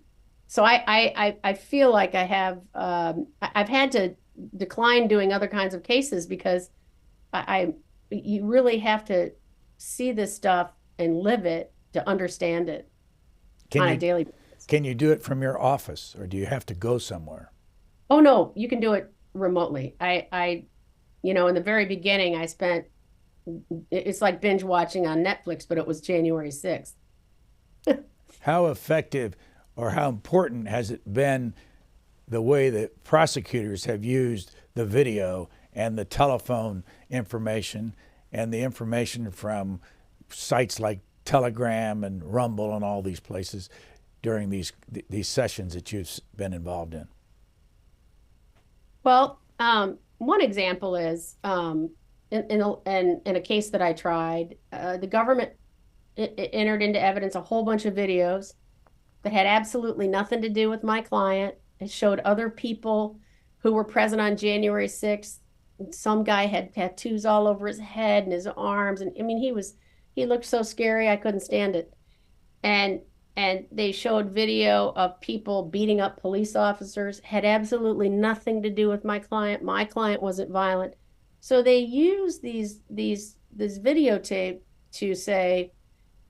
feel like I've had to decline doing other kinds of cases because you really have to see this stuff and live it to understand it on a daily basis. Can you do it from your office, or do you have to go somewhere? Oh no, you can do it remotely. In the very beginning, it's like binge watching on Netflix, but it was January 6th. How effective or how important has it been the way that prosecutors have used the video and the telephone information and the information from sites like Telegram and Rumble and all these places during these sessions that you've been involved in? Well, one example is in a case that I tried, the government entered into evidence a whole bunch of videos that had absolutely nothing to do with my client. It showed other people who were present on January 6th. Some guy had tattoos all over his head and his arms, and I mean he looked so scary I couldn't stand it. And they showed video of people beating up police officers, had absolutely nothing to do with my client. My client wasn't violent. So they used this videotape to say,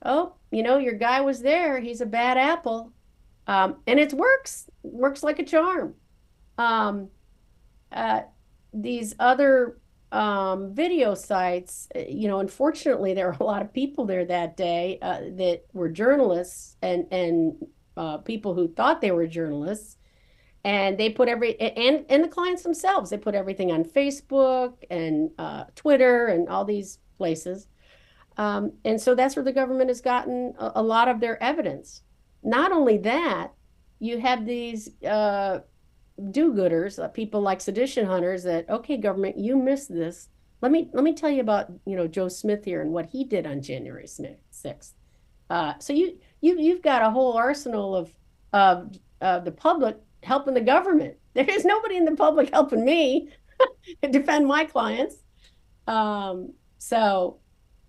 oh, your guy was there. He's a bad apple. And it works like a charm. These other video sites, unfortunately, there were a lot of people there that day that were journalists and people who thought they were journalists. And they put and the clients themselves, they put everything on Facebook and Twitter and all these places. And so that's where the government has gotten a lot of their evidence. Not only that, you have these do-gooders, people like sedition hunters that, okay, government, you missed this. Let me tell you about, Joe Smith here and what he did on January 6th. So you've got a whole arsenal of the public helping the government. There is nobody in the public helping me defend my clients. So,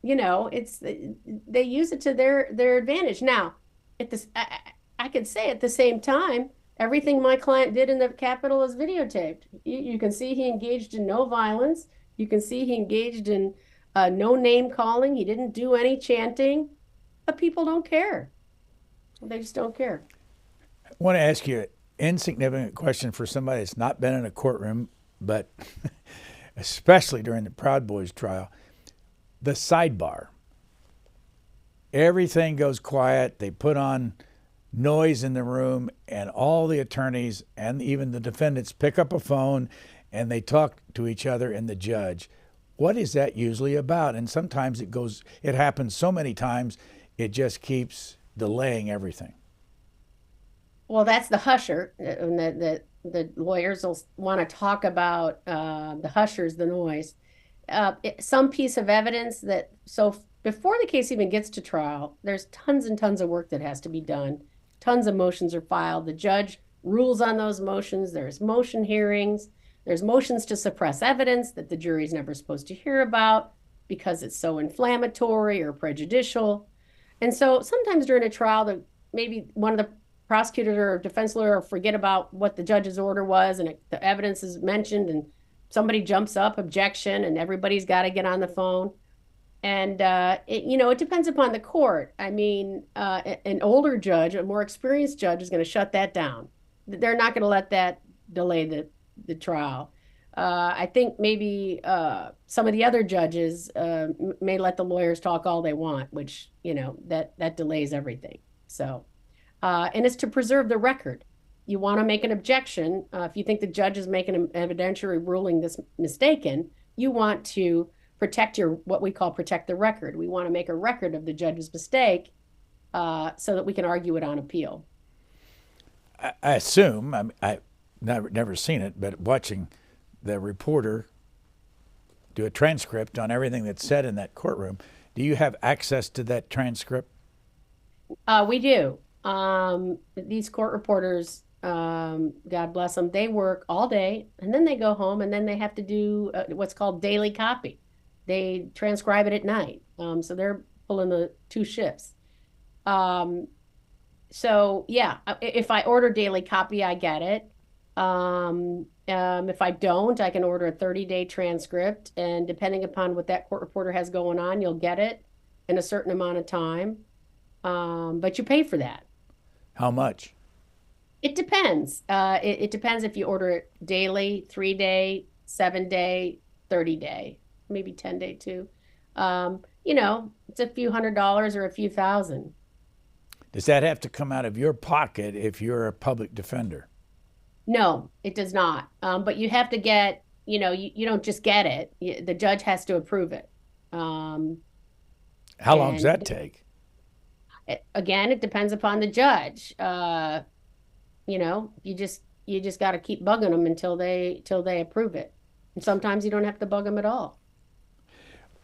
they use it to their advantage. Now, I could say at the same time, everything my client did in the Capitol is videotaped. You can see he engaged in no violence. You can see he engaged in no name calling. He didn't do any chanting, but people don't care. They just don't care. I want to ask you an insignificant question for somebody that's not been in a courtroom, but especially during the Proud Boys trial. The sidebar. Everything goes quiet. They put on noise in the room, and all the attorneys and even the defendants pick up a phone and they talk to each other and the judge. What is that usually about? And sometimes it happens so many times, it just keeps delaying everything. Well, that's the husher, and the lawyers will want to talk about the hushers, the noise. Some piece of evidence so before the case even gets to trial, there's tons and tons of work that has to be done. Tons of motions are filed. The judge rules on those motions. There's motion hearings. There's motions to suppress evidence that the jury's never supposed to hear about because it's so inflammatory or prejudicial. And so sometimes during a trial, maybe one of the prosecutors or defense lawyer will forget about what the judge's order was, and the evidence is mentioned, and somebody jumps up, objection, and everybody's got to get on the phone. And, it depends upon the court. I mean, an older judge, a more experienced judge is going to shut that down. They're not going to let that delay the trial. I think maybe some of the other judges may let the lawyers talk all they want, which, that delays everything. So, and it's to preserve the record. You want to make an objection. If you think the judge is making an evidentiary ruling that's mistaken, you want to protect what we call protect the record. We want to make a record of the judge's mistake so that we can argue it on appeal. I assume, I've never seen it, but watching the reporter do a transcript on everything that's said in that courtroom, do you have access to that transcript? We do. These court reporters, God bless them, they work all day and then they go home and then they have to do what's called daily copy. They transcribe it at night. So they're pulling the two shifts. So yeah, if I order daily copy, I get it. If I don't, I can order a 30-day transcript, and depending upon what that court reporter has going on, you'll get it in a certain amount of time. But you pay for that. How much? It depends. It depends if you order it daily, 3-day, 7-day, 30-day, maybe 10-day too. It's a few $100s or a few thousand. Does that have to come out of your pocket if you're a public defender? No, it does not. But you have to get, you don't just get it. The judge has to approve it. How long does that take? Again, it depends upon the judge. You just got to keep bugging them until they approve it. And sometimes you don't have to bug them at all.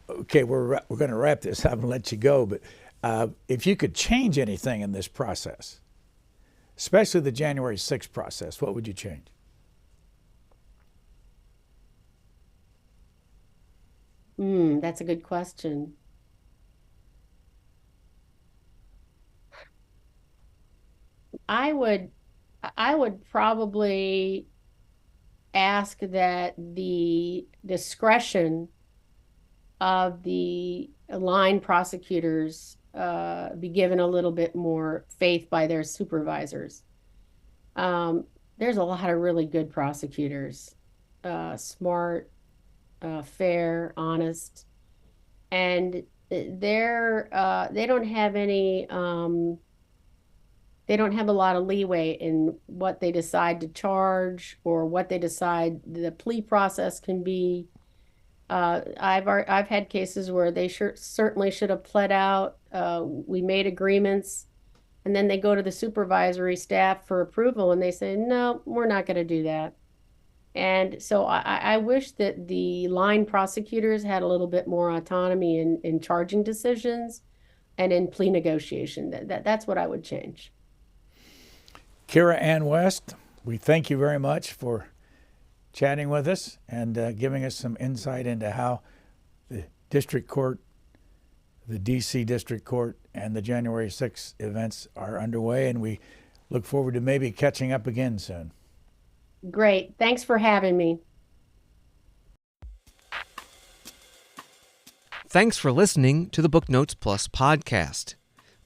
Okay, we're going to wrap this up and let you go. But if you could change anything in this process, especially the January 6th process, what would you change? That's a good question. I would probably ask that the discretion of the line prosecutors be given a little bit more faith by their supervisors. There's a lot of really good prosecutors, smart, fair, honest, and they don't have any. They don't have a lot of leeway in what they decide to charge or what they decide the plea process can be. I've had cases where they certainly should have pled out. We made agreements, and then they go to the supervisory staff for approval, and they say, no, we're not going to do that. And so I wish that the line prosecutors had a little bit more autonomy in charging decisions and in plea negotiation. That's what I would change. Kira Ann West, we thank you very much for chatting with us and giving us some insight into how the district court, the D.C. District Court, and the January 6th events are underway, and we look forward to maybe catching up again soon. Great. Thanks for having me. Thanks for listening to the Booknotes Plus podcast.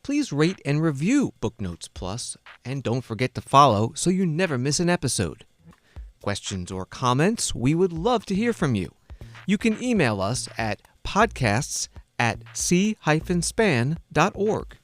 Please rate and review Booknotes Plus, and don't forget to follow so you never miss an episode. Questions or comments, we would love to hear from you. You can email us at podcasts@c-span.org.